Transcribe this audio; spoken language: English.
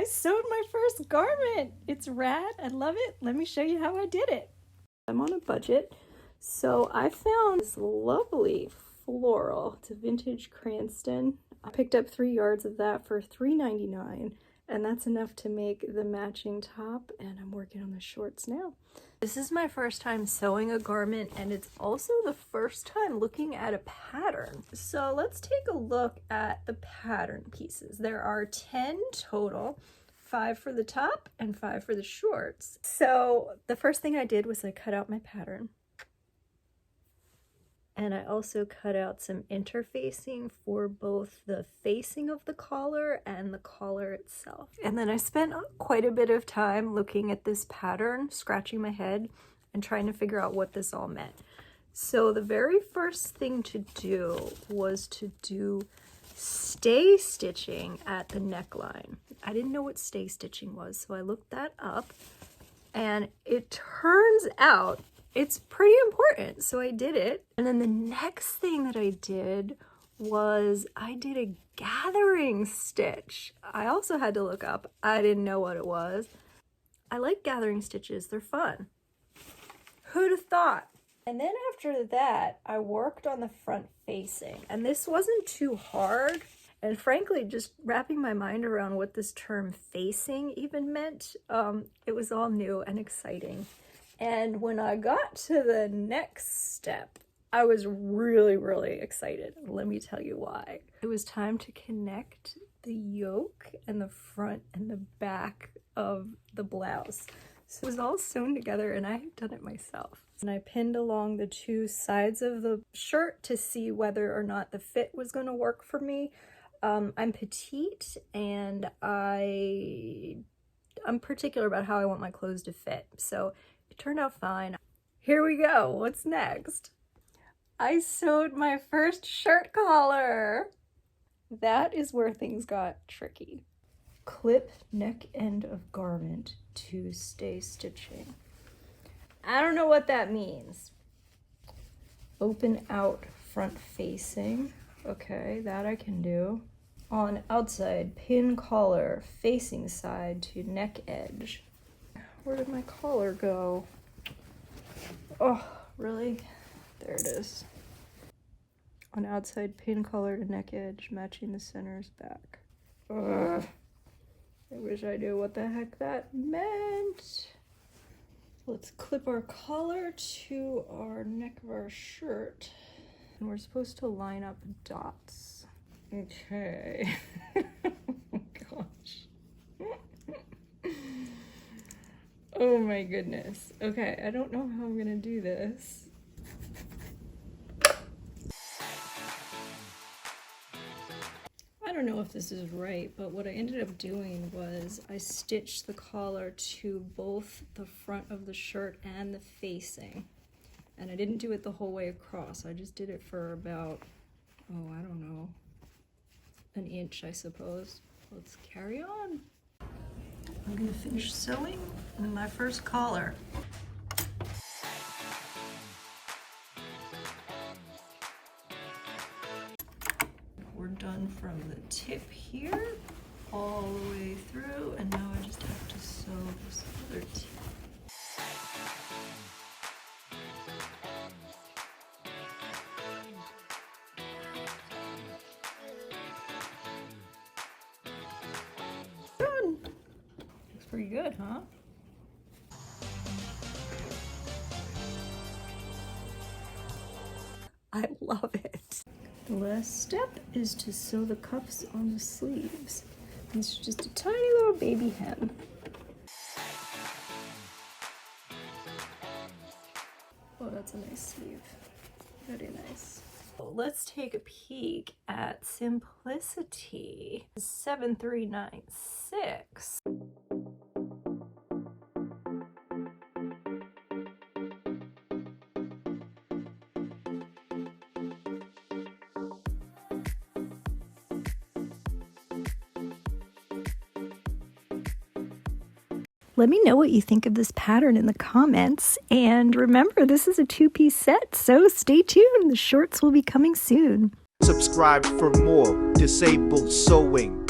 I sewed my first garment. It's rad. I love it. Let me show you how I did it. I'm on a budget, so I found this lovely floral. It's a vintage Cranston. I picked up 3 yards of that for $3.99, and that's enough to make the matching top, and I'm working on the shorts now. This is my first time sewing a garment, and it's also the first time looking at a pattern. So let's take a look at the pattern pieces. There are 10 total, 5 for the top and 5 for the shorts. So the first thing I did was I cut out my pattern. And I also cut out some interfacing for both the facing of the collar and the collar itself. And then I spent quite a bit of time looking at this pattern, scratching my head, and trying to figure out what this all meant. So the very first thing to do was to do stay stitching at the neckline. I didn't know what stay stitching was, so I looked that up, and it turns out it's pretty important, so I did it. And then the next thing that I did was I did a gathering stitch. I also had to look up. I didn't know what it was. I like gathering stitches. They're fun. Who'd have thought? And then after that, I worked on the front facing. And this wasn't too hard. And frankly, just wrapping my mind around what this term facing even meant, it was all new and exciting. And when I got to the next step, I was really, really excited. Let me tell you why. It was time to connect the yoke and the front and the back of the blouse. So it was all sewn together, and I had done it myself. And I pinned along the 2 sides of the shirt to see whether or not the fit was going to work for me. I'm petite, and I'm particular about how I want my clothes to fit. So it turned out fine. Here we go. What's next? I sewed my first shirt collar. That is where things got tricky. Clip neck end of garment to stay stitching. I don't know what that means. Open out front facing. Okay, that I can do. On outside, pin collar facing side to neck edge. Where did my collar go? Oh, really? There it is. On outside, pin collar to neck edge, matching the center's back. Ugh. I wish I knew what the heck that meant. Let's clip our collar to our neck of our shirt. And we're supposed to line up dots. Okay. Oh, gosh. Oh my goodness. Okay, I don't know how I'm gonna do this. I don't know if this is right, but what I ended up doing was I stitched the collar to both the front of the shirt and the facing. And I didn't do it the whole way across. I just did it for about, oh, I don't know, an inch, I suppose. Let's carry on. I'm gonna finish sewing my first collar. We're done from the tip here all the way through, and now I just have to sew this other tip. Done. Looks pretty good, huh? I love it. The last step is to sew the cuffs on the sleeves. This is just a tiny little baby hem. Oh, that's a nice sleeve. Very nice. Let's take a peek at Simplicity 7396. Let me know what you think of this pattern in the comments. And remember, this is a 2-piece set, so stay tuned. The shorts will be coming soon. Subscribe for more disabled sewing.